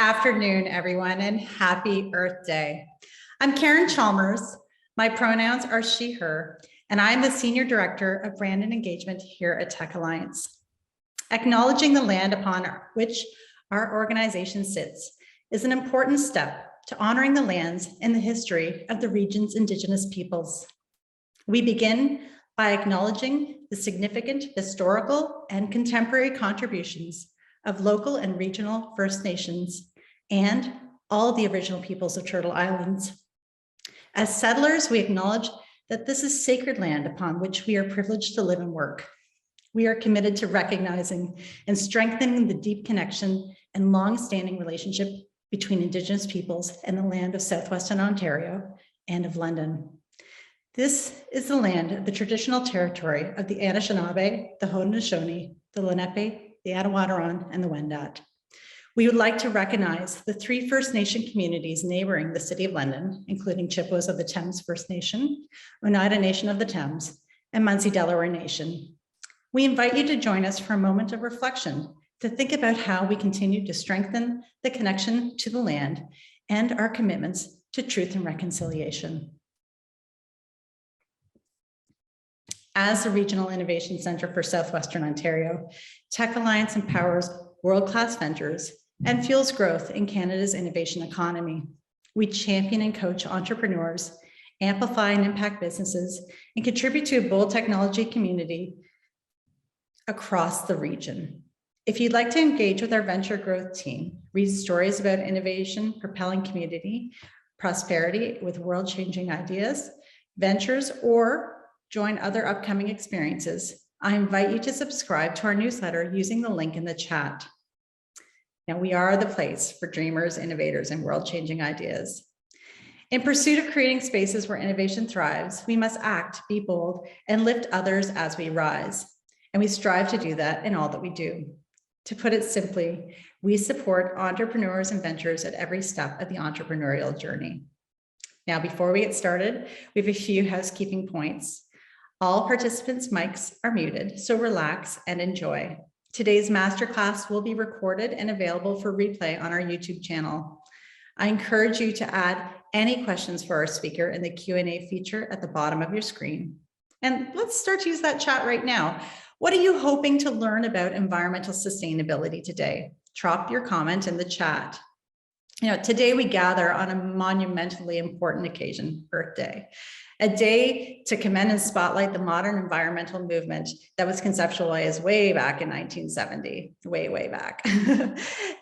afternoon, everyone, and happy Earth Day. I'm Karen Chalmers. My pronouns are she, her, and I'm the Senior Director of Brand and Engagement here at Tech Alliance. Acknowledging the land upon which our organization sits is an important step to honoring the lands and the history of the region's Indigenous peoples. We begin by acknowledging the significant historical and contemporary contributions of local and regional First Nations and all the original peoples of Turtle Islands. As settlers, we acknowledge that this is sacred land upon which we are privileged to live and work. We are committed to recognizing and strengthening the deep connection and long-standing relationship between Indigenous peoples and the land of Southwestern Ontario and of London. This is the land of the traditional territory of the Anishinaabe, the Haudenosaunee, the Lenape, the Attawaddaron, and the Wendat. We would like to recognize the 3 First Nation communities neighboring the City of London, including Chippewas of the Thames First Nation, Oneida Nation of the Thames, and Munsee Delaware Nation. We invite you to join us for a moment of reflection to think about how we continue to strengthen the connection to the land and our commitments to truth and reconciliation. As the Regional Innovation Center for Southwestern Ontario, Tech Alliance empowers world-class ventures and fuels growth in Canada's innovation economy. We champion and coach entrepreneurs, amplify and impact businesses, and contribute to a bold technology community across the region. If you'd like to engage with our venture growth team, read stories about innovation, propelling community, prosperity with world-changing ideas, ventures, or join other upcoming experiences, I invite you to subscribe to our newsletter using the link in the chat. Now, we are the place for dreamers, innovators, and world-changing ideas. In pursuit of creating spaces where innovation thrives, we must act, be bold, and lift others as we rise. And we strive to do that in all that we do. To put it simply, we support entrepreneurs and ventures at every step of the entrepreneurial journey. Now, before we get started, we have a few housekeeping points. All participants' mics are muted, so relax and enjoy. Today's masterclass will be recorded and available for replay on our YouTube channel. I encourage you to add any questions for our speaker in the Q&A feature at the bottom of your screen. And let's start to use that chat right now. What are you hoping to learn about environmental sustainability today? Drop your comment in the chat. Today we gather on a monumentally important occasion, Earth Day, a day to commend and spotlight the modern environmental movement that was conceptualized way back in 1970, way back.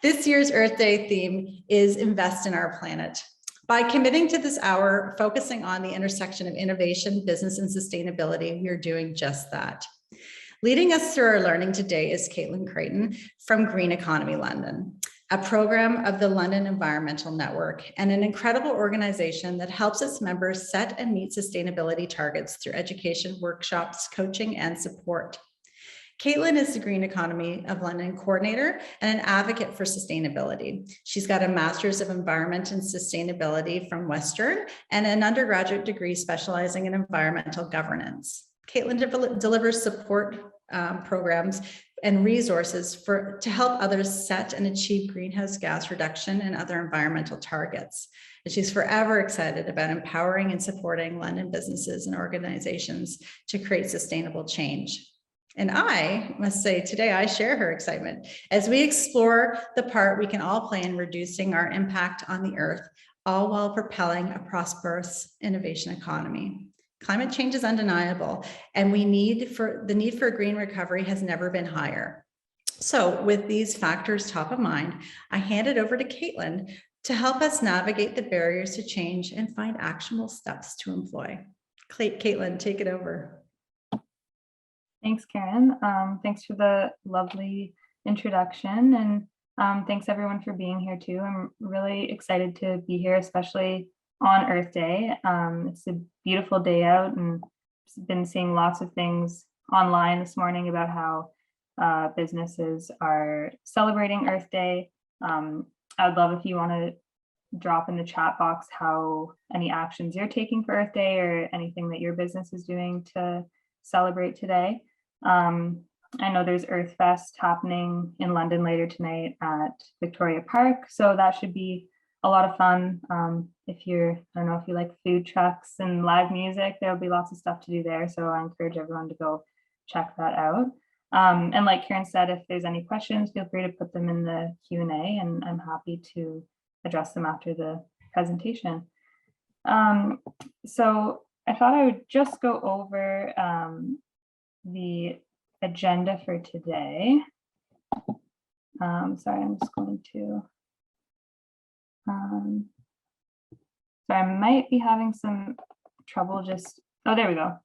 This year's Earth Day theme is Invest in Our Planet. By committing to this hour, focusing on the intersection of innovation, business, and sustainability, we are doing just that. Leading us through our learning today is Kaitlin Creighton from Green Economy London, a program of the London Environmental Network and an incredible organization that helps its members set and meet sustainability targets through education, workshops, coaching, and support. Kaitlin is the Green Economy of London coordinator and an advocate for sustainability. She's got a Master's of Environment and Sustainability from Western and an undergraduate degree specializing in environmental governance. Kaitlin delivers support programs and resources to help others set and achieve greenhouse gas reduction and other environmental targets. And she's forever excited about empowering and supporting London businesses and organizations to create sustainable change. And I must say today, I share her excitement as we explore the part we can all play in reducing our impact on the earth, all while propelling a prosperous innovation economy. Climate change is undeniable, and the need for a green recovery has never been higher. So with these factors top of mind, I hand it over to Kaitlin to help us navigate the barriers to change and find actionable steps to employ. Kaitlin, take it over. Thanks, Karen. Thanks for the lovely introduction, and thanks everyone for being here too. I'm really excited to be here, especially on Earth Day. It's a beautiful day out, and I've been seeing lots of things online this morning about how businesses are celebrating Earth Day. I would love if you want to drop in the chat box how any actions you're taking for Earth Day or anything that your business is doing to celebrate today. I know there's Earth Fest happening in London later tonight at Victoria Park, so that should be a lot of fun. If you're, I don't know if you like food trucks and live music, there'll be lots of stuff to do there. So I encourage everyone to go check that out. And like Karen said, if there's any questions, feel free to put them in the Q&A, and I'm happy to address them after the presentation. So I thought I would just go over the agenda for today. Sorry, I'm just going to, so I might be having some trouble just, oh, there we go.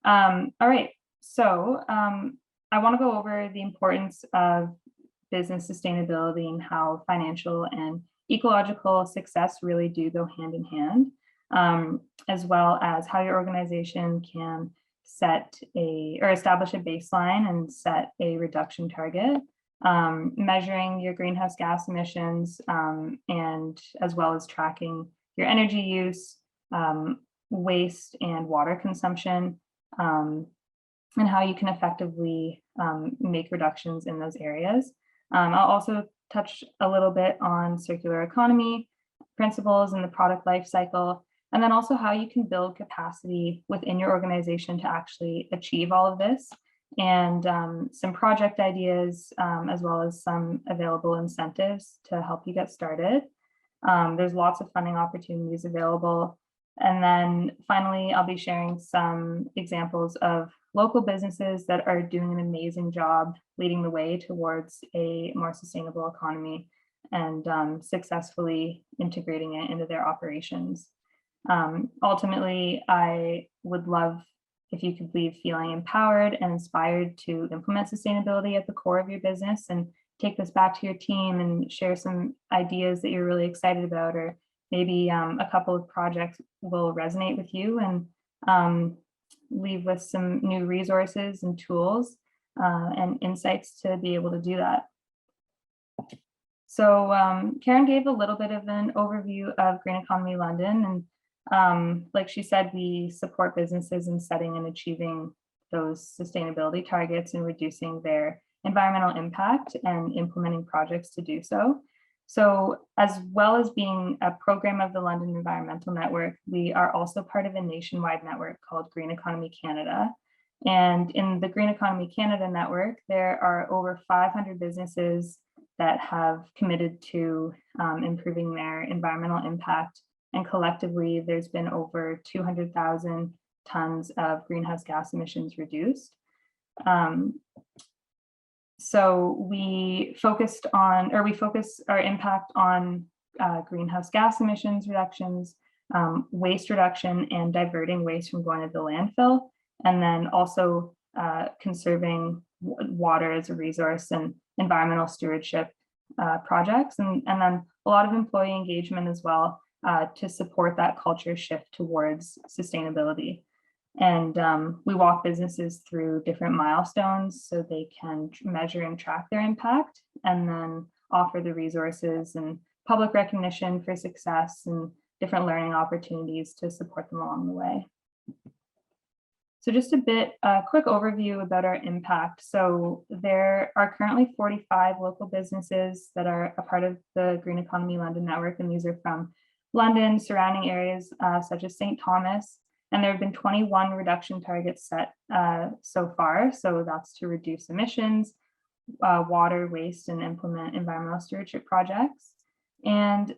All right, so I want to go over the importance of business sustainability and how financial and ecological success really do go hand in hand, as well as how your organization can set or establish a baseline and set a reduction target, measuring your greenhouse gas emissions, and as well as tracking your energy use, waste and water consumption, and how you can effectively make reductions in those areas. I'll also touch a little bit on circular economy principles in the product life cycle, and then also how you can build capacity within your organization to actually achieve all of this, and some project ideas, as well as some available incentives to help you get started. There's lots of funding opportunities available. And then finally, I'll be sharing some examples of local businesses that are doing an amazing job leading the way towards a more sustainable economy and successfully integrating it into their operations. Ultimately, I would love if you could leave feeling empowered and inspired to implement sustainability at the core of your business and take this back to your team and share some ideas that you're really excited about, or maybe a couple of projects will resonate with you, and leave with some new resources and tools and insights to be able to do that. So Karen gave a little bit of an overview of Green Economy London, and like she said, we support businesses in setting and achieving those sustainability targets and reducing their environmental impact and implementing projects to do so. So as well as being a program of the London Environmental Network, we are also part of a nationwide network called Green Economy Canada. And in the Green Economy Canada network, there are over 500 businesses that have committed to improving their environmental impact. And collectively, there's been over 200,000 tons of greenhouse gas emissions reduced. So we focus our impact on greenhouse gas emissions reductions, waste reduction, and diverting waste from going to the landfill, and then also conserving water as a resource and environmental stewardship projects, and then a lot of employee engagement as well to support that culture shift towards sustainability. And we walk businesses through different milestones so they can measure and track their impact, and then offer the resources and public recognition for success and different learning opportunities to support them along the way. So just a quick overview about our impact. So there are currently 45 local businesses that are a part of the Green Economy London network, and these are from London, surrounding areas such as St. Thomas. And there have been 21 reduction targets set so far. So that's to reduce emissions, water, waste, and implement environmental stewardship projects. And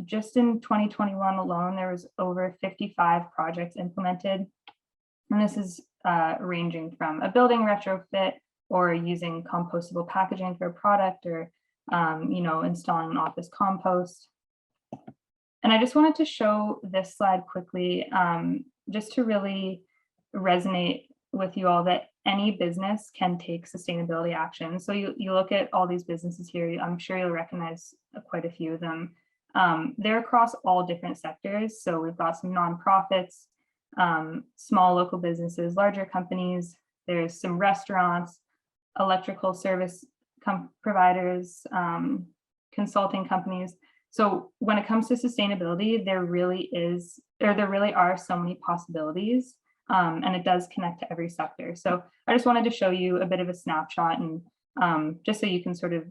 just in 2021 alone, there was over 55 projects implemented. And this is ranging from a building retrofit, or using compostable packaging for a product, or installing an office compost. And I just wanted to show this slide quickly, just to really resonate with you all that any business can take sustainability action. So you look at all these businesses here, I'm sure you'll recognize quite a few of them. They're across all different sectors. So we've got some nonprofits, small local businesses, larger companies. There's some restaurants, electrical service providers, consulting companies. So when it comes to sustainability, there really are so many possibilities and it does connect to every sector. So I just wanted to show you a bit of a snapshot, and just so you can sort of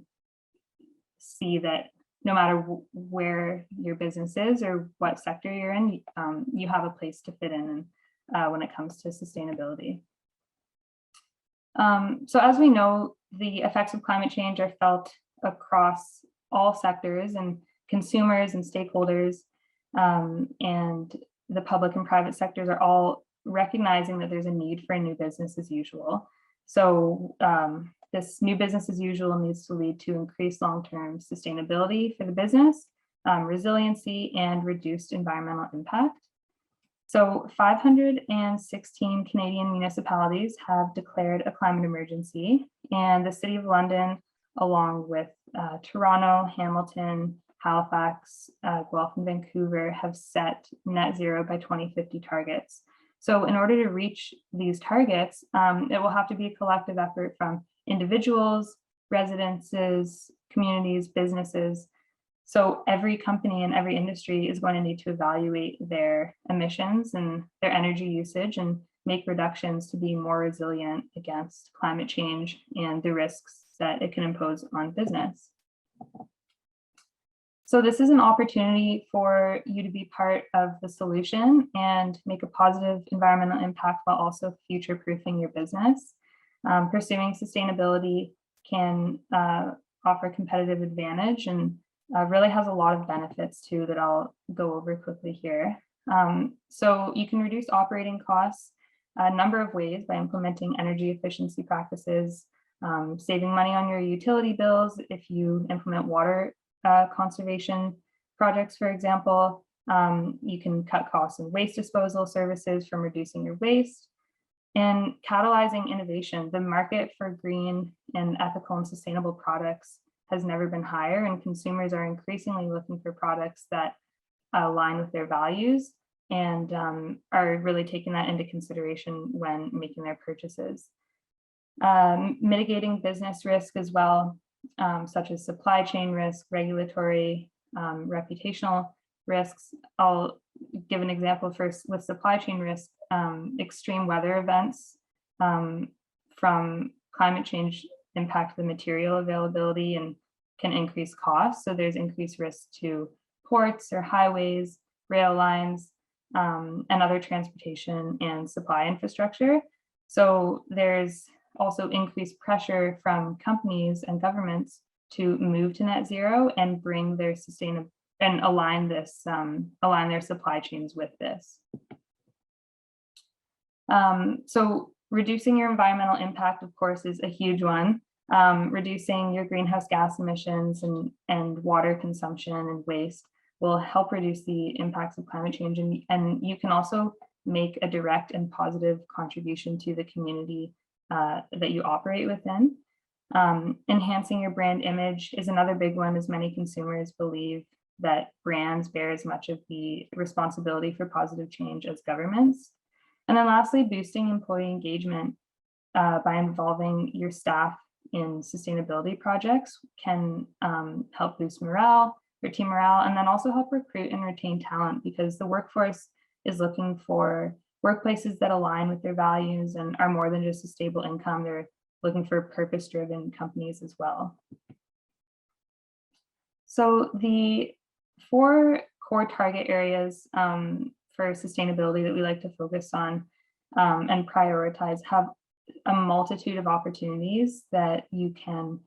see that no matter where your business is or what sector you're in, you have a place to fit in when it comes to sustainability. So as we know, the effects of climate change are felt across all sectors, and consumers and stakeholders and the public and private sectors are all recognizing that there's a need for a new business as usual. So this new business as usual needs to lead to increased long-term sustainability for the business, resiliency, and reduced environmental impact. So 516 Canadian municipalities have declared a climate emergency, and the City of London, along with Toronto, Hamilton, Halifax, Guelph, and Vancouver, have set net zero by 2050 targets. So in order to reach these targets, it will have to be a collective effort from individuals, residences, communities, businesses. So every company and every industry is going to need to evaluate their emissions and their energy usage and make reductions to be more resilient against climate change and the risks that it can impose on business. So this is an opportunity for you to be part of the solution and make a positive environmental impact while also future-proofing your business. Pursuing sustainability can offer competitive advantage and really has a lot of benefits too that I'll go over quickly here. So you can reduce operating costs a number of ways by implementing energy efficiency practices, saving money on your utility bills if you implement water conservation projects, for example. You can cut costs in waste disposal services from reducing your waste. And catalyzing innovation, the market for green and ethical and sustainable products has never been higher, and consumers are increasingly looking for products that align with their values and are really taking that into consideration when making their purchases. Mitigating business risk as well, such as supply chain risk, regulatory, reputational risks. I'll give an example first with supply chain risk. Extreme weather events from climate change impact the material availability and can increase costs. So there's increased risk to ports or highways, rail lines, and other transportation and supply infrastructure. So there's also increased pressure from companies and governments to move to net zero and bring their sustainable and align their supply chains with this. So reducing your environmental impact, of course, is a huge one. Reducing your greenhouse gas emissions and water consumption and waste will help reduce the impacts of climate change. And you can also make a direct and positive contribution to the community that you operate within. Enhancing your brand image is another big one, as many consumers believe that brands bear as much of the responsibility for positive change as governments. And then lastly, boosting employee engagement by involving your staff in sustainability projects can help boost morale, your team morale, and then also help recruit and retain talent, because the workforce is looking for workplaces that align with their values and are more than just a stable income. They're looking for purpose-driven companies as well. So the 4 core target areas for sustainability that we like to focus on and prioritize have a multitude of opportunities that you can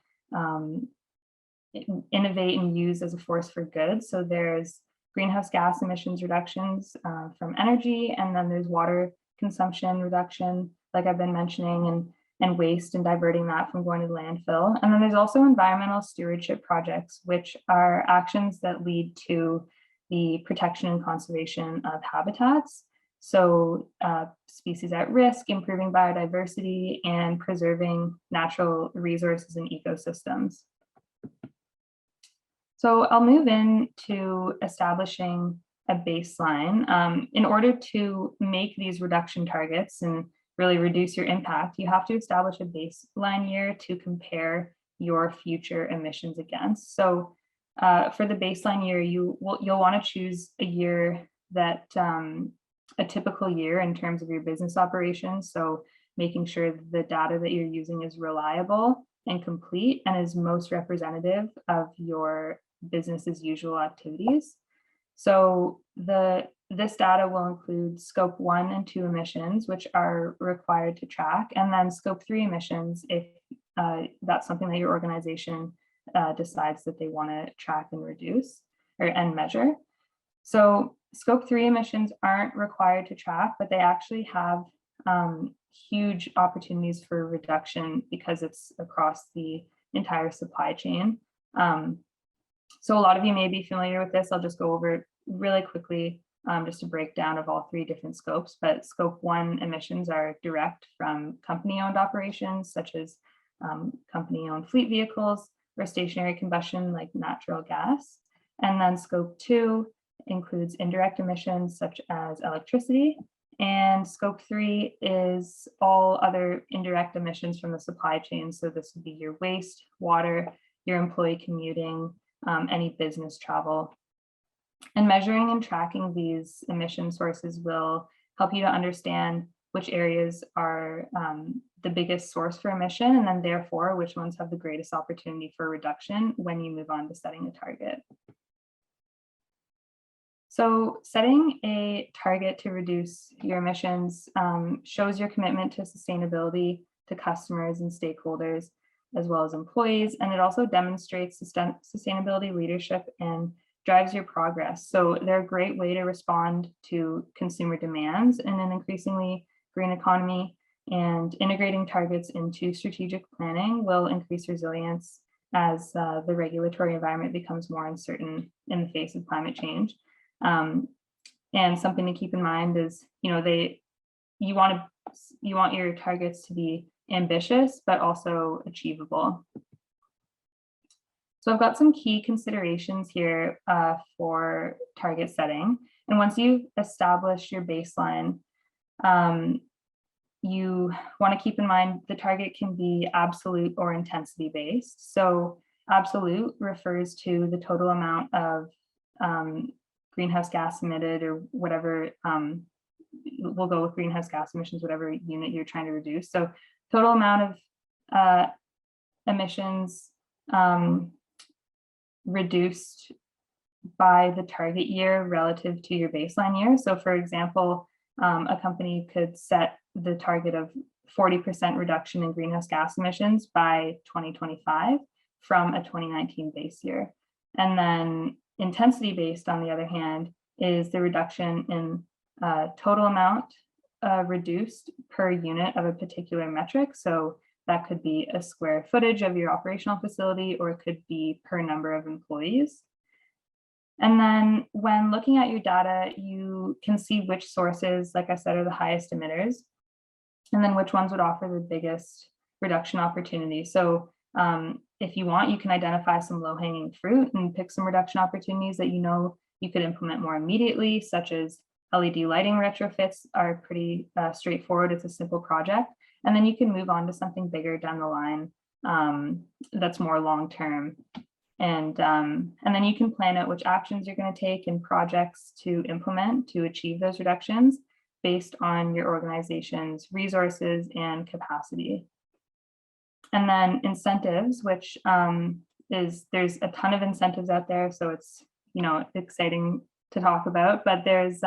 innovate and use as a force for good. So there's greenhouse gas emissions reductions from energy, and then there's water consumption reduction, like I've been mentioning, and waste and diverting that from going to the landfill. And then there's also environmental stewardship projects, which are actions that lead to the protection and conservation of habitats. So species at risk, improving biodiversity, and preserving natural resources and ecosystems. So I'll move into establishing a baseline. In order to make these reduction targets and really reduce your impact, you have to establish a baseline year to compare your future emissions against. So for the baseline year, you'll want to choose a year that a typical year in terms of your business operations. So making sure the data that you're using is reliable and complete and is most representative of your business as usual activities. So this data will include scope 1 and 2 emissions, which are required to track, and then scope 3 emissions if that's something that your organization decides that they want to track and reduce and measure. So scope 3 emissions aren't required to track, but they actually have huge opportunities for reduction because it's across the entire supply chain. So a lot of you may be familiar with this. I'll just go over it really quickly, just a breakdown of all 3 different scopes. But scope 1 emissions are direct from company-owned operations, such as company-owned fleet vehicles or stationary combustion like natural gas. And then scope 2 includes indirect emissions such as electricity. And scope 3 is all other indirect emissions from the supply chain. So this would be your waste, water, your employee commuting, any business travel. And measuring and tracking these emission sources will help you to understand which areas are the biggest source for emission, and then therefore which ones have the greatest opportunity for reduction when you move on to setting a target. So setting a target to reduce your emissions shows your commitment to sustainability to customers and stakeholders, as well as employees, and it also demonstrates sustainability leadership and drives your progress. So they're a great way to respond to consumer demands in an increasingly green economy, and integrating targets into strategic planning will increase resilience as the regulatory environment becomes more uncertain in the face of climate change. And something to keep in mind is, you want your targets to be ambitious, but also achievable. So I've got some key considerations here for target setting. And once you've established your baseline, you want to keep in mind the target can be absolute or intensity based. So absolute refers to the total amount of greenhouse gas emitted, or whatever, we'll go with greenhouse gas emissions, whatever unit you're trying to reduce. So total amount of emissions reduced by the target year relative to your baseline year. So for example, a company could set the target of 40% reduction in greenhouse gas emissions by 2025 from a 2019 base year. And then intensity based, on the other hand, is the reduction in total amount reduced per unit of a particular metric. So that could be a square footage of your operational facility, or it could be per number of employees. And then when looking at your data, you can see which sources, like I said, are the highest emitters, and then which ones would offer the biggest reduction opportunity. So if you want, you can identify some low-hanging fruit and pick some reduction opportunities that you could implement more immediately, such as LED lighting retrofits are pretty straightforward. It's a simple project. And then you can move on to something bigger down the line that's more long-term. And then you can plan out which actions you're going to take and projects to implement to achieve those reductions based on your organization's resources and capacity. And then incentives, which there's a ton of incentives out there, so it's exciting to talk about, but there's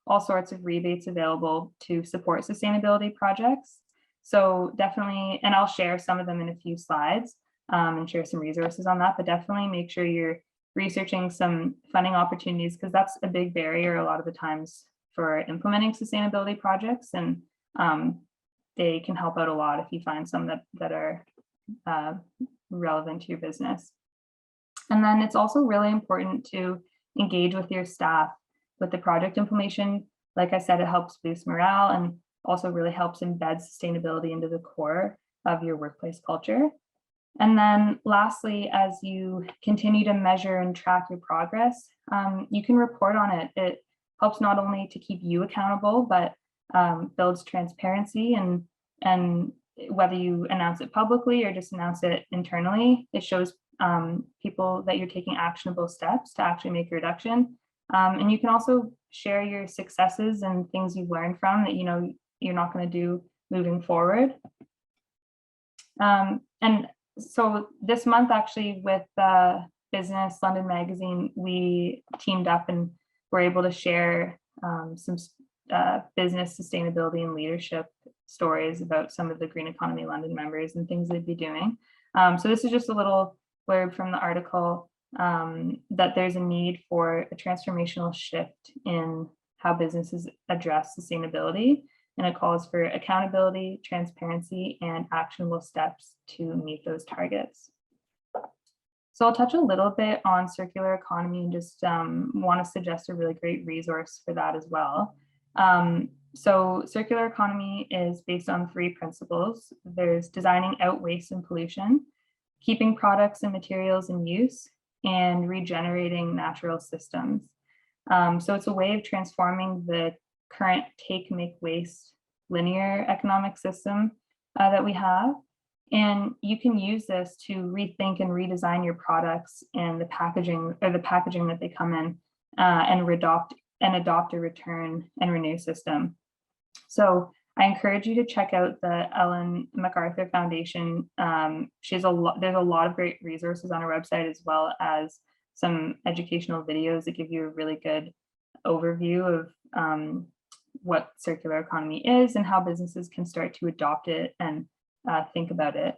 all sorts of rebates available to support sustainability projects. So definitely, and I'll share some of them in a few slides and share some resources on that, but definitely make sure you're researching some funding opportunities, because that's a big barrier a lot of the times for implementing sustainability projects, and they can help out a lot if you find some that are relevant to your business. And then it's also really important to engage with your staff with the project implementation. Like I said, it helps boost morale and also really helps embed sustainability into the core of your workplace culture. And then lastly, as you continue to measure and track your progress, you can report on it. It helps not only to keep you accountable, but builds transparency, and whether you announce it publicly or just announce it internally, it shows people that you're taking actionable steps to actually make a reduction. And you can also share your successes and things you've learned from that you're not going to do moving forward. And so this month, actually, with Business London Magazine, we teamed up and were able to share some business sustainability and leadership stories about some of the Green Economy London members and things they'd be doing. So this is just a little blurb from the article that there's a need for a transformational shift in how businesses address sustainability. And it calls for accountability, transparency, and actionable steps to meet those targets. So I'll touch a little bit on circular economy and just want to suggest a really great resource for that as well. So circular economy is based on 3 principles. There's designing out waste and pollution, keeping products and materials in use, and regenerating natural systems. So it's a way of transforming the current take, make, waste linear economic system that we have. And you can use this to rethink and redesign your products and the packaging that they come in and adopt a return and renew system. So I encourage you to check out the Ellen MacArthur Foundation. There's a lot of great resources on her website, as well as some educational videos that give you a really good overview of what circular economy is and how businesses can start to adopt it and think about it.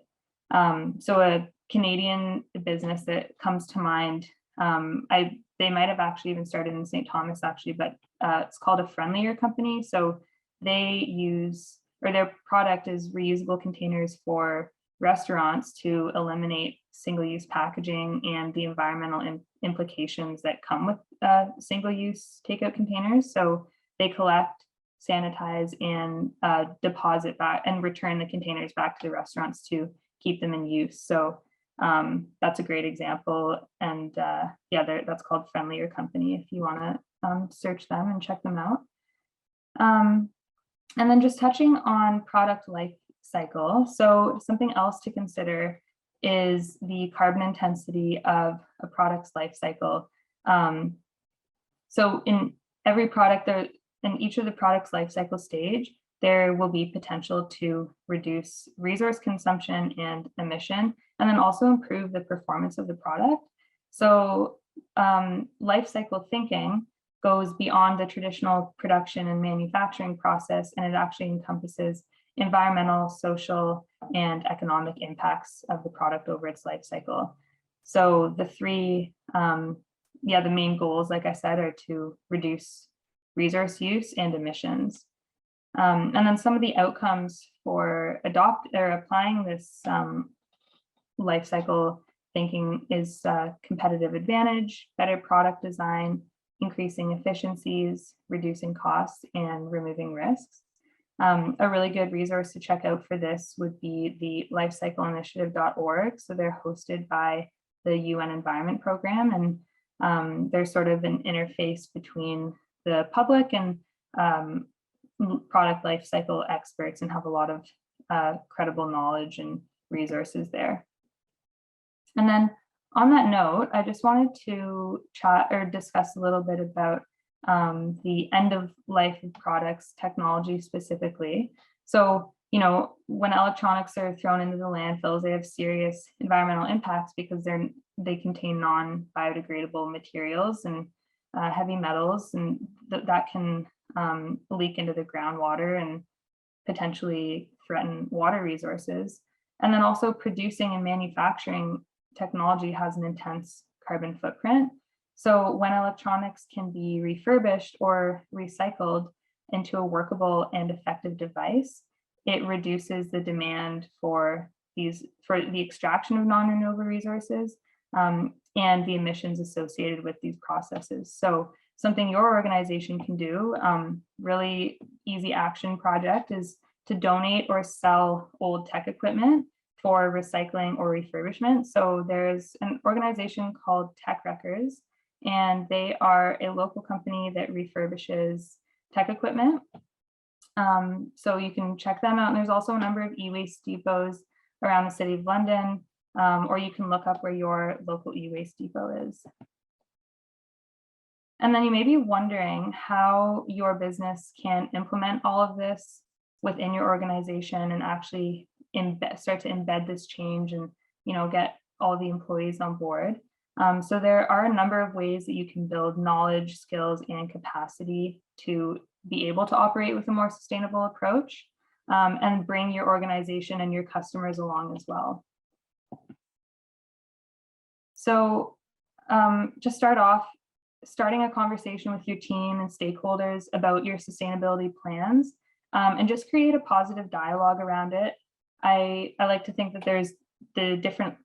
So a Canadian business that comes to mind, they might have actually even started in St. Thomas actually, but it's called a Friendlier Company. So they use, or their product is reusable containers for restaurants to eliminate single-use packaging and the environmental implications that come with single-use takeout containers. So they collect, sanitize, and deposit back and return the containers back to the restaurants to keep them in use. So that's a great example. And yeah, that's called Friendlier Company if you want to search them and check them out. And then just touching on product life cycle. So something else to consider is the carbon intensity of a product's life cycle. So in every product, in each of the product's life cycle stage, there will be potential to reduce resource consumption and emission, and then also improve the performance of the product. So life cycle thinking goes beyond the traditional production and manufacturing process, and it actually encompasses environmental, social, and economic impacts of the product over its life cycle. So the main goals, like I said, are to reduce resource use and emissions. And then some of the outcomes for applying this life cycle thinking is competitive advantage, better product design, increasing efficiencies, reducing costs, and removing risks. A really good resource to check out for this would be the lifecycleinitiative.org. So they're hosted by the UN Environment Program, and they're sort of an interface between the public and product life cycle experts, and have a lot of credible knowledge and resources there. And then on that note, I just wanted to chat or discuss a little bit about the end of life of products, technology specifically. So, when electronics are thrown into the landfills, they have serious environmental impacts because they contain non-biodegradable materials and heavy metals, and that can leak into the groundwater and potentially threaten water resources. And then also producing and manufacturing technology has an intense carbon footprint. So when electronics can be refurbished or recycled into a workable and effective device, it reduces the demand for the extraction of non-renewable resources and the emissions associated with these processes. So something your organization can do, really easy action project, is to donate or sell old tech equipment for recycling or refurbishment. So there's an organization called Tech Wreckers, and they are a local company that refurbishes tech equipment. So you can check them out. And there's also a number of e-waste depots around the City of London, or you can look up where your local e-waste depot is. And then you may be wondering how your business can implement all of this within your organization and actually start to embed this change and, get all the employees on board. So there are a number of ways that you can build knowledge, skills, and capacity to be able to operate with a more sustainable approach, and bring your organization and your customers along as well. So to start off, starting a conversation with your team and stakeholders about your sustainability plans, and just create a positive dialogue around it. I like to think that there's the different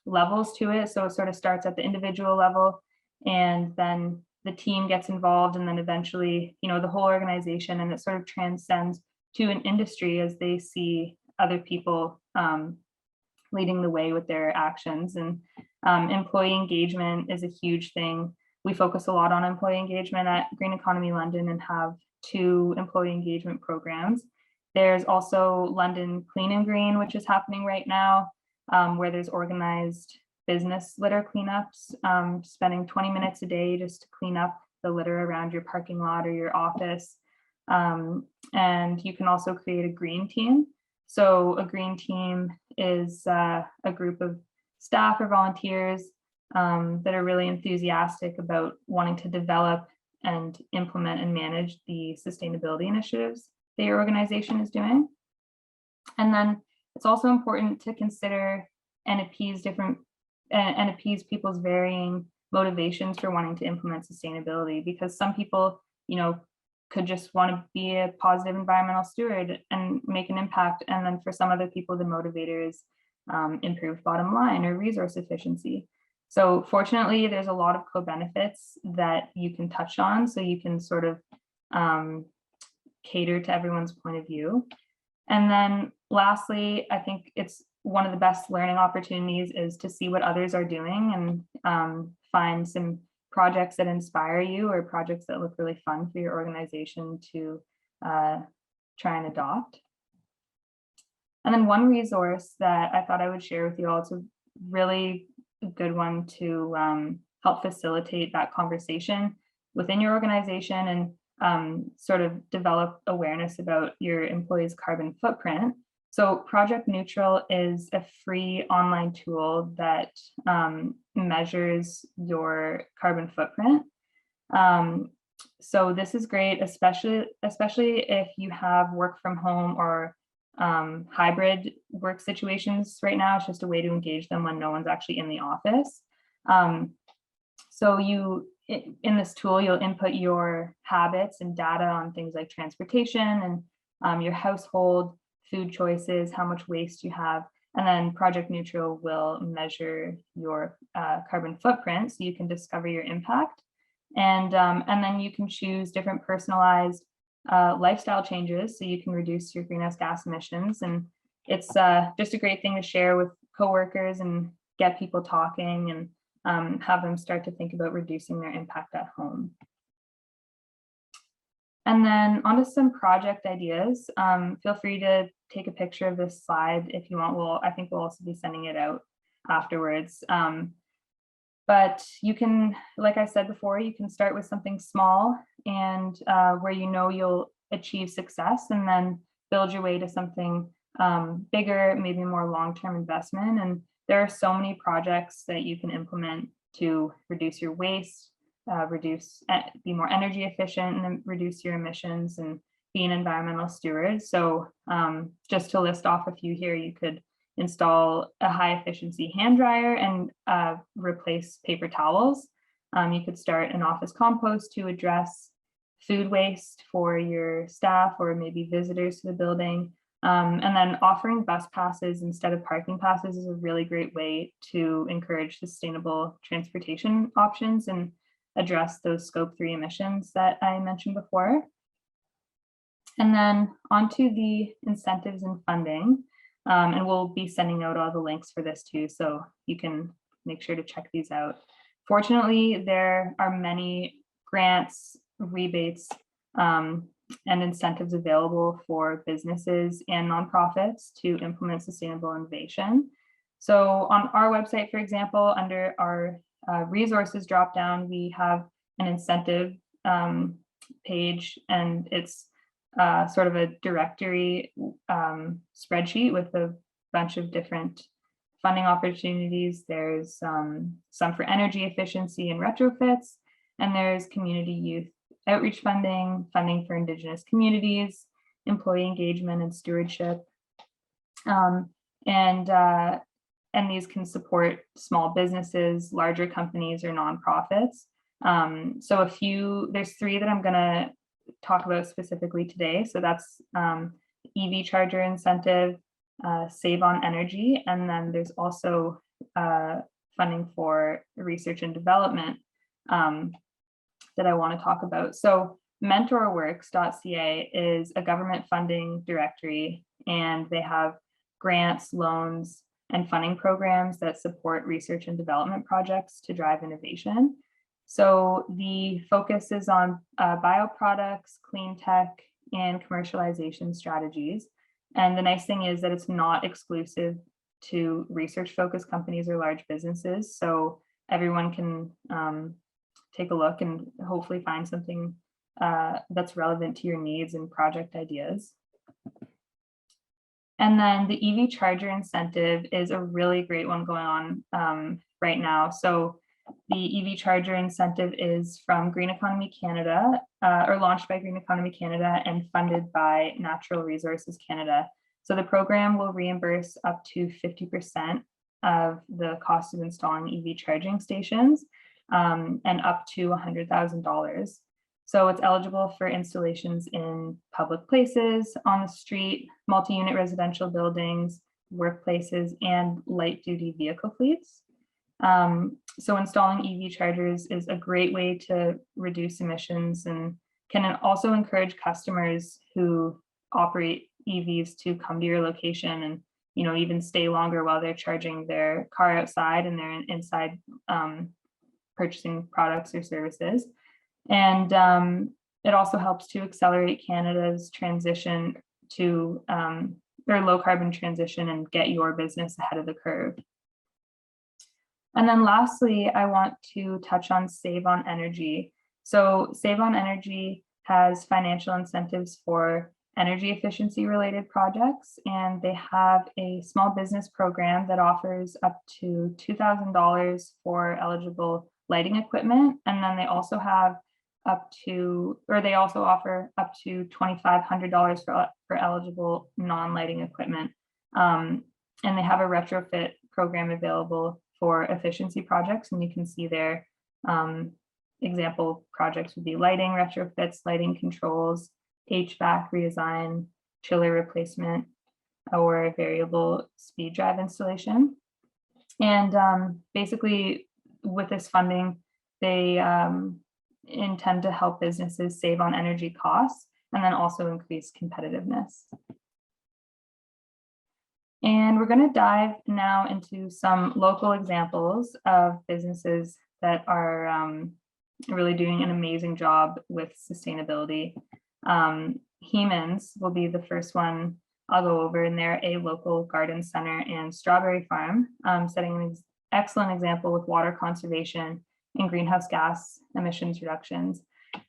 levels to it. So it sort of starts at the individual level, and then the team gets involved, and then eventually, the whole organization, and it sort of transcends to an industry as they see other people leading the way with their actions. And employee engagement is a huge thing. We focus a lot on employee engagement at Green Economy London and have 2 employee engagement programs. There's also London Clean and Green, which is happening right now, where there's organized business litter cleanups, spending 20 minutes a day just to clean up the litter around your parking lot or your office. And you can also create a green team. So a green team is a group of staff or volunteers that are really enthusiastic about wanting to develop and implement and manage the sustainability initiatives that your organization is doing. And then it's also important to consider and appease people's varying motivations for wanting to implement sustainability, because some people, could just want to be a positive environmental steward and make an impact. And then for some other people, the motivator is improved bottom line or resource efficiency. So fortunately, there's a lot of co-benefits that you can touch on, so you can sort of cater to everyone's point of view. And then lastly, I think it's one of the best learning opportunities is to see what others are doing and find some projects that inspire you or projects that look really fun for your organization to try and adopt. And then one resource that I thought I would share with you all, it's a really good one to help facilitate that conversation within your organization and sort of develop awareness about your employees' carbon footprint. So Project Neutral is a free online tool that measures your carbon footprint. So this is great, especially if you have work from home or hybrid work situations right now. It's just a way to engage them when no one's actually in the office. So in this tool, you'll input your habits and data on things like transportation and your household, food choices, how much waste you have, and then Project Neutral will measure your carbon footprint so you can discover your impact. And then you can choose different personalized lifestyle changes so you can reduce your greenhouse gas emissions. And it's just a great thing to share with coworkers and get people talking and have them start to think about reducing their impact at home. And then onto some project ideas. Feel free to take a picture of this slide if you want. I think we'll also be sending it out afterwards. But you can, like I said before, you can start with something small and where you'll achieve success, and then build your way to something bigger, maybe more long-term investment. And there are so many projects that you can implement to reduce your waste, be more energy efficient, and then reduce your emissions and be an environmental steward. So just to list off a few here, you could install a high efficiency hand dryer and replace paper towels. You could start an office compost to address food waste for your staff or maybe visitors to the building. And then offering bus passes instead of parking passes is a really great way to encourage sustainable transportation options and address those scope 3 emissions that I mentioned before. And then onto the incentives and funding. And we'll be sending out all the links for this too, so you can make sure to check these out. Fortunately, there are many grants, rebates, and incentives available for businesses and nonprofits to implement sustainable innovation. So on our website, for example, under our resources dropdown, we have an incentive page, and it's sort of a directory spreadsheet with a bunch of different funding opportunities. There's some for energy efficiency and retrofits, and there's community youth outreach funding, funding for Indigenous communities, employee engagement and stewardship. And these can support small businesses, larger companies, or nonprofits. So there's three that I'm gonna talk about specifically today. So that's EV charger incentive, save on energy, and then there's also funding for research and development that I want to talk about. So mentorworks.ca is a government funding directory, and they have grants, loans, and funding programs that support research and development projects to drive innovation. So the focus is on bioproducts, clean tech, and commercialization strategies. And the nice thing is that it's not exclusive to research-focused companies or large businesses. So everyone can take a look and hopefully find something that's relevant to your needs and project ideas. And then the EV charger incentive is a really great one going on right now. So the EV charger incentive is from Green Economy Canada, or launched by Green Economy Canada and funded by Natural Resources Canada. So the program will reimburse up to 50% of the cost of installing EV charging stations, and up to $100,000. So it's eligible for installations in public places, on the street, multi-unit residential buildings, workplaces, and light-duty vehicle fleets. So installing EV chargers is a great way to reduce emissions and can also encourage customers who operate EVs to come to your location and, you know, even stay longer while they're charging their car outside and they're inside purchasing products or services. And it also helps to accelerate Canada's transition to their low carbon transition and get your business ahead of the curve. And then lastly, I want to touch on Save on Energy. So Save on Energy has financial incentives for energy efficiency related projects, and they have a small business program that offers up to $2,000 for eligible lighting equipment. And then they also have they also offer up to $2,500 for eligible non-lighting equipment. And they have a retrofit program available for efficiency projects. And you can see their example projects would be lighting retrofits, lighting controls, HVAC redesign, chiller replacement, or variable speed drive installation. And basically with this funding, they intend to help businesses save on energy costs and then also increase competitiveness. And we're going to dive now into some local examples of businesses that are really doing an amazing job with sustainability. Hemans will be the first one I'll go over, and they're a local garden center and strawberry farm, setting an excellent example with water conservation and greenhouse gas emissions reductions.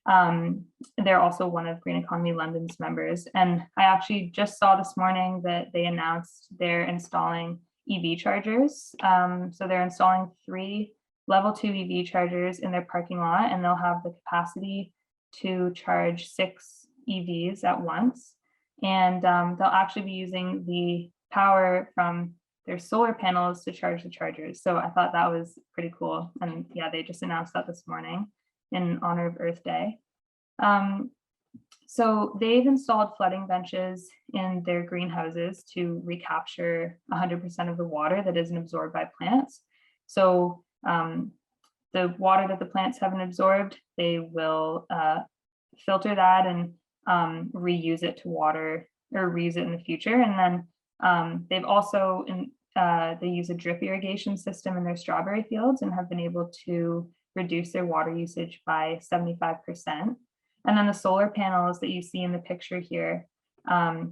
They're also one of Green Economy London's members. And I actually just saw this morning that they announced they're installing EV chargers. So they're installing 3 level 2 EV chargers in their parking lot, and they'll have the capacity to charge 6 EVs at once. And they'll actually be using the power from their solar panels to charge the chargers. So I thought that was pretty cool. And yeah, they just announced that this morning in honor of Earth Day. So they've installed flooding benches in their greenhouses to recapture 100% of the water that isn't absorbed by plants. So the water that the plants haven't absorbed, they will filter that and reuse it to water or reuse it in the future. And then they've also, they use a drip irrigation system in their strawberry fields and have been able to reduce their water usage by 75%. And then the solar panels that you see in the picture here,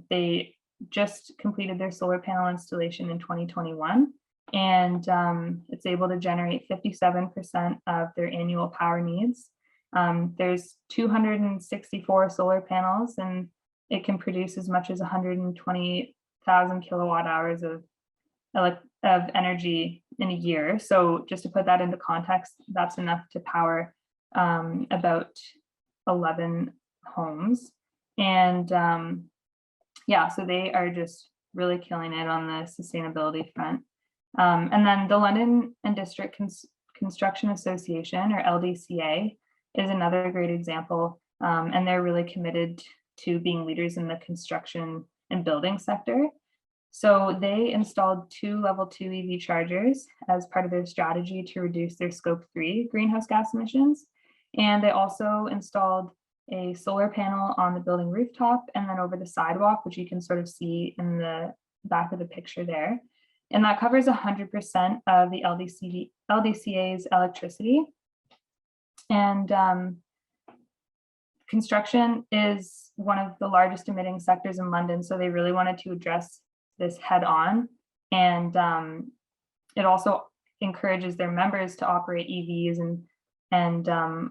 they just completed their solar panel installation in 2021. And it's able to generate 57% of their annual power needs. There's 264 solar panels, and it can produce as much as 120,000 kilowatt hours of energy in a year. So just to put that into context, that's enough to power about 11 homes. And yeah, so they are just really killing it on the sustainability front. And then the London and District Construction Association, or LDCA, is another great example. And they're really committed to being leaders in the construction and building sector. So they installed 2 level 2 EV chargers as part of their strategy to reduce their scope 3 greenhouse gas emissions. And they also installed a solar panel on the building rooftop and then over the sidewalk, which you can sort of see in the back of the picture there. And that covers 100% of the LDCA's electricity. And construction is one of the largest emitting sectors in London, so they really wanted to address this head on. And it also encourages their members to operate EVs and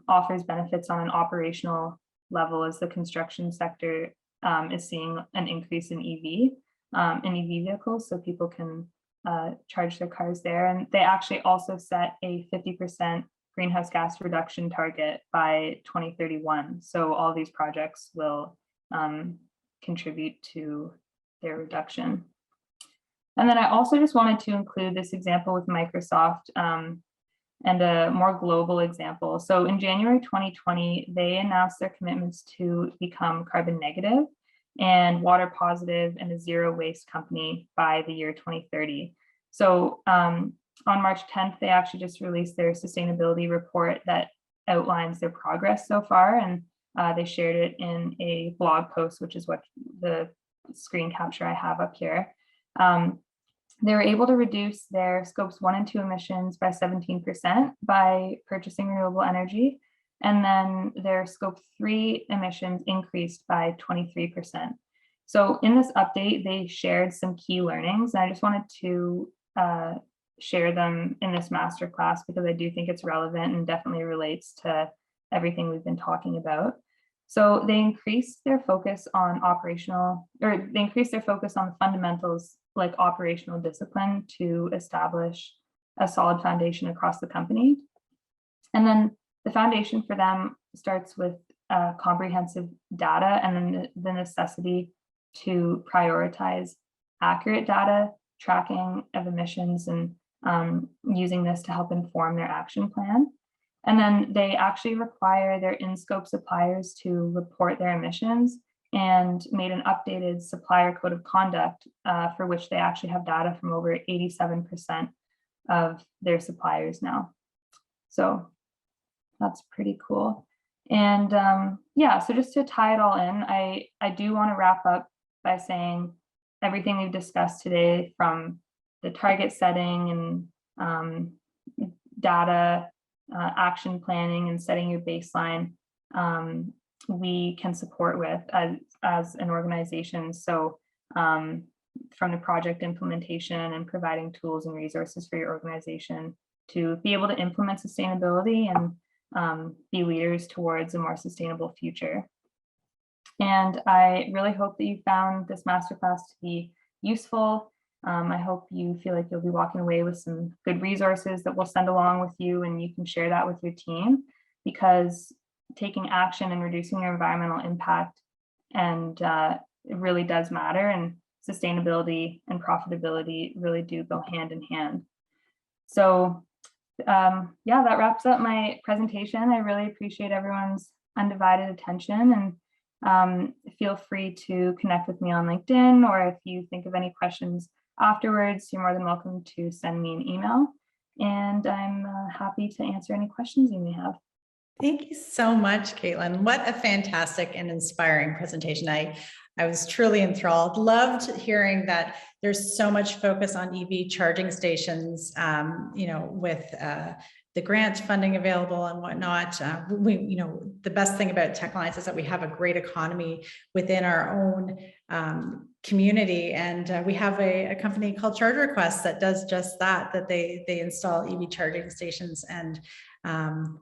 offers benefits on an operational level, as the construction sector is seeing an increase in EV vehicles, so people can charge their cars there. And they actually also set a 50% greenhouse gas reduction target by 2031. So all these projects will contribute to their reduction. And then I also just wanted to include this example with Microsoft and a more global example. So in January 2020, they announced their commitments to become carbon negative and water positive and a zero waste company by the year 2030. So on March 10th, they actually just released their sustainability report that outlines their progress so far. And they shared it in a blog post, which is what the screen capture I have up here. They were able to reduce their scopes 1 and 2 emissions by 17% by purchasing renewable energy. And then their scope 3 emissions increased by 23%. So in this update, they shared some key learnings. And I just wanted to share them in this masterclass because I do think it's relevant and definitely relates to everything we've been talking about. So they increased their focus on the fundamentals like operational discipline to establish a solid foundation across the company. And then the foundation for them starts with comprehensive data and then the necessity to prioritize accurate data, tracking of emissions, and using this to help inform their action plan. And then they actually require their in-scope suppliers to report their emissions and made an updated supplier code of conduct for which they actually have data from over 87% of their suppliers now. So that's pretty cool. And yeah, so just to tie it all in, I do want to wrap up by saying everything we've discussed today, from the target setting and data, action planning and setting your baseline, we can support with as an organization. So from the project implementation and providing tools and resources for your organization to be able to implement sustainability and be leaders towards a more sustainable future. And I really hope that you found this masterclass to be useful. I hope you feel like you'll be walking away with some good resources that we'll send along with you, and you can share that with your team, because taking action and reducing your environmental impact and it really does matter, and sustainability and profitability really do go hand in hand. So yeah, that wraps up my presentation. I really appreciate everyone's undivided attention, and feel free to connect with me on LinkedIn, or if you think of any questions afterwards, you're more than welcome to send me an email, and I'm happy to answer any questions you may have. Thank you so much, Kaitlin. What a fantastic and inspiring presentation. I was truly enthralled. Loved hearing that there's so much focus on EV charging stations, you know, with the grant funding available and whatnot. The best thing about Tech Alliance is that we have a great economy within our own community, and we have a company called Charge Request that does just that. That they install EV charging stations, and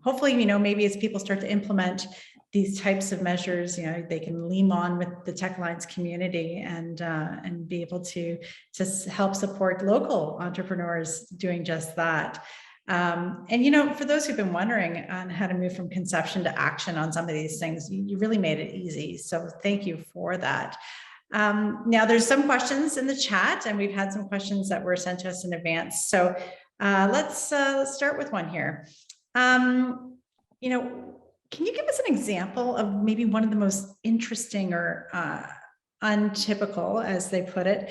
hopefully, maybe as people start to implement these types of measures, they can lean on with the Tech Alliance community and be able to help support local entrepreneurs doing just that. For those who've been wondering on how to move from conception to action on some of these things, you really made it easy. So thank you for that. Now there's some questions in the chat, and we've had some questions that were sent to us in advance. So let's start with one here. Can you give us an example of maybe one of the most interesting or untypical, as they put it,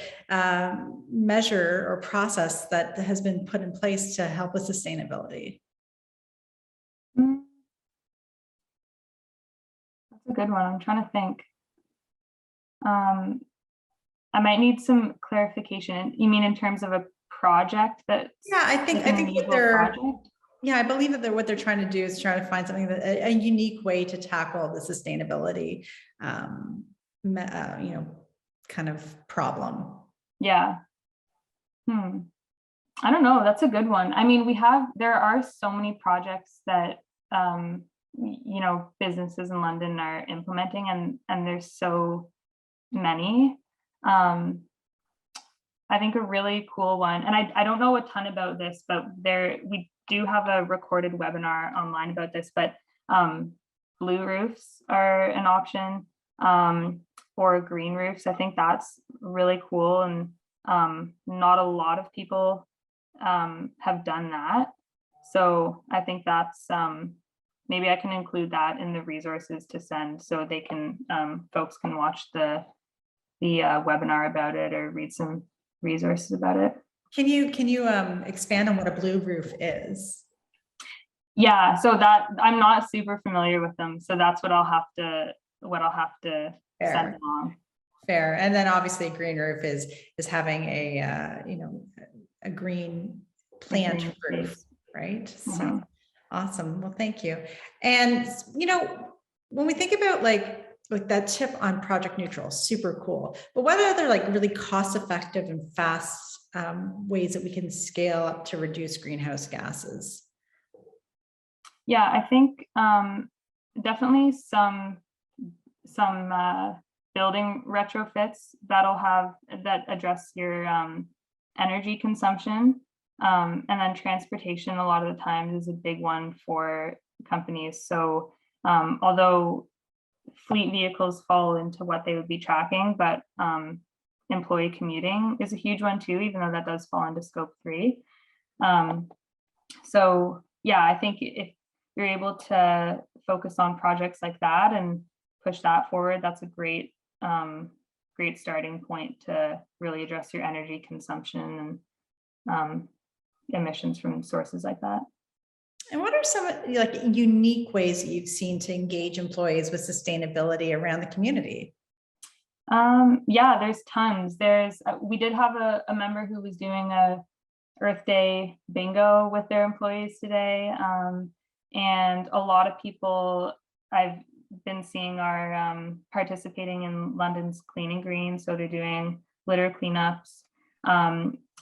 measure or process that has been put in place to help with sustainability? That's a good one. I'm trying to think. I might need some clarification. You mean in terms of a project that? Yeah, I think what they're. Yeah, I believe that what they're trying to do is try to find something that a unique way to tackle the sustainability, kind of problem. Yeah. I don't know. That's a good one. I mean, there are so many projects that, businesses in London are implementing, and there's so many. I think a really cool one, and I don't know a ton about this, but we do have a recorded webinar online about this, but blue roofs are an option, or green roofs. I think that's really cool, and not a lot of people have done that. So I think that's maybe I can include that in the resources to send, so they can folks can watch the webinar about it or read some resources about it. Can you expand on what a blue roof is? Yeah, so that I'm not super familiar with them, so that's what I'll have to send along. Fair. And then obviously a green roof is having a green plant roof, right? So awesome. Well, thank you. And when we think about like that tip on project neutral, super cool. But what are other like really cost effective and fast ways that we can scale up to reduce greenhouse gases? Yeah, I think definitely some building retrofits that address your energy consumption, and then transportation a lot of the times is a big one for companies. So although fleet vehicles fall into what they would be tracking, but employee commuting is a huge one too, even though that does fall into scope 3. So yeah, I think if you're able to focus on projects like that and push that forward, that's a great starting point to really address your energy consumption and emissions from sources like that. And what are some like unique ways that you've seen to engage employees with sustainability around the community? Yeah, there's tons. We did have a member who was doing a Earth Day bingo with their employees today. And a lot of people I've been seeing are participating in London's Clean and Green. So they're doing litter cleanups.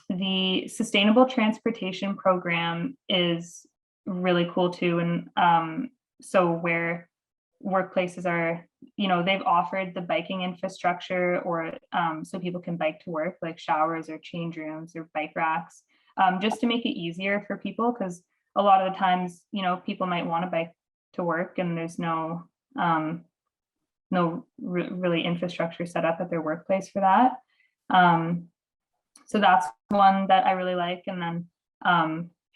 The Sustainable Transportation Program is really cool too. And so where workplaces are, they've offered the biking infrastructure or so people can bike to work, like showers or change rooms or bike racks, just to make it easier for people, because a lot of the times, people might want to bike to work and there's no really infrastructure set up at their workplace for that. So that's one that I really like. And then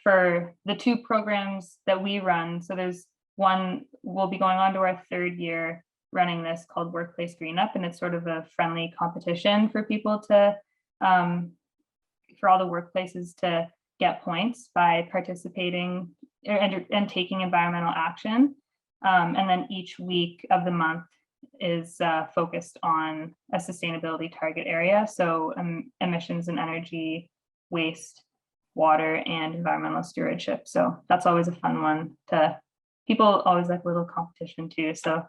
for the 2 programs that we run, so there's one, we'll be going on to our 3rd year running this, called Workplace Green Up, and it's sort of a friendly competition for people to, for all the workplaces to get points by participating and taking environmental action. And then each week of the month is focused on a sustainability target area. So emissions and energy waste water, and environmental stewardship. So that's always a fun one people always like a little competition too. So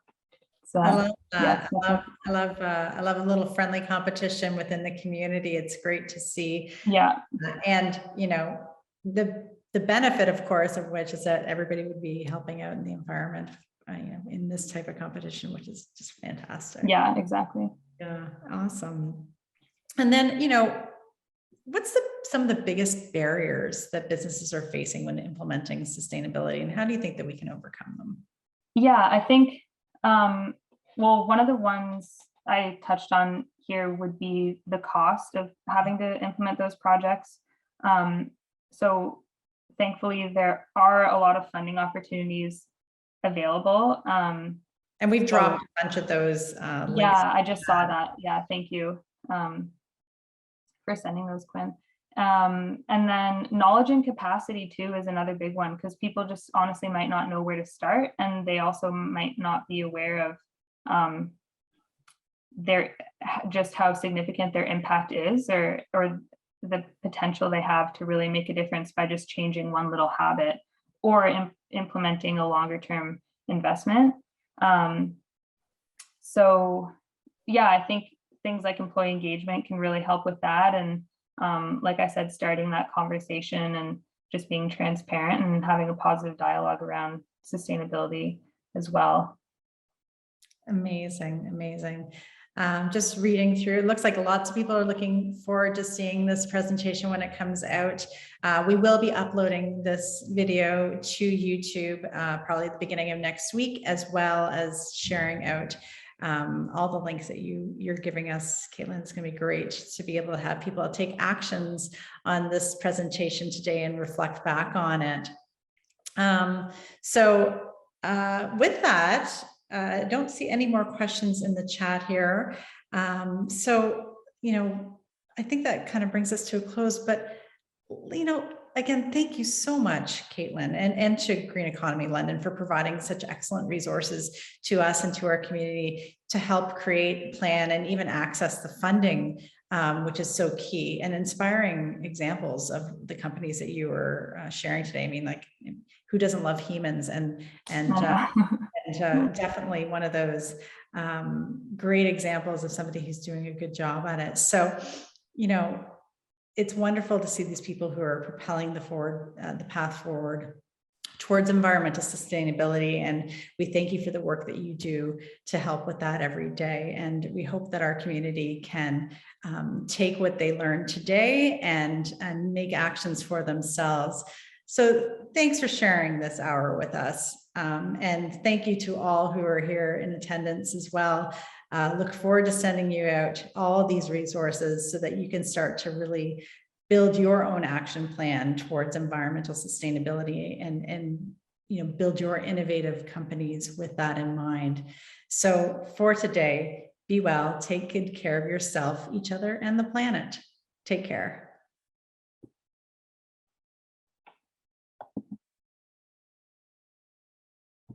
I love that. yeah, I love a little friendly competition within the community. It's great to see. yeah. And, you know, the benefit, of course, of which is that everybody would be helping out in the environment, you know, in this type of competition, which is just fantastic. Yeah, exactly. Yeah, awesome. And then, you know, what's some of the biggest barriers that businesses are facing when implementing sustainability, and how do you think that we can overcome them? Yeah, I think, well, one of the ones I touched on here would be the cost of having to implement those projects. So thankfully, there are a lot of funding opportunities available. And we've dropped a bunch of those links. Yeah, I just saw that. Yeah, thank you for sending those, Quinn. And then knowledge and capacity too is another big one, because people just honestly might not know where to start, and they also might not be aware of just how significant their impact is, or the potential they have to really make a difference by just changing one little habit or implementing a longer term investment. So yeah, I think things like employee engagement can really help with that. And like I said, starting that conversation and just being transparent and having a positive dialogue around sustainability as well. Amazing, amazing. Just reading through, it looks like lots of people are looking forward to seeing this presentation when it comes out. We will be uploading this video to YouTube probably at the beginning of next week, as well as sharing out all the links that you're giving us, Kaitlin. It's going to be great to be able to have people take actions on this presentation today and reflect back on it. So with that, I don't see any more questions in the chat here. So, you know, I think that kind of brings us to a close, but, you know, again, thank you so much, Kaitlin, and to Green Economy London for providing such excellent resources to us and to our community to help create, plan, and even access the funding, which is so key, and inspiring examples of the companies that you were sharing today. I mean, like, who doesn't love humans? And definitely one of those great examples of somebody who's doing a good job at it. So, you know, it's wonderful to see these people who are propelling the path forward towards environmental sustainability. And we thank you for the work that you do to help with that every day. And we hope that our community can take what they learned today and make actions for themselves. So thanks for sharing this hour with us. And thank you to all who are here in attendance as well. Look forward to sending you out all these resources so that you can start to really build your own action plan towards environmental sustainability and you know, build your innovative companies with that in mind. So for today, be well, take good care of yourself, each other, and the planet. Take care.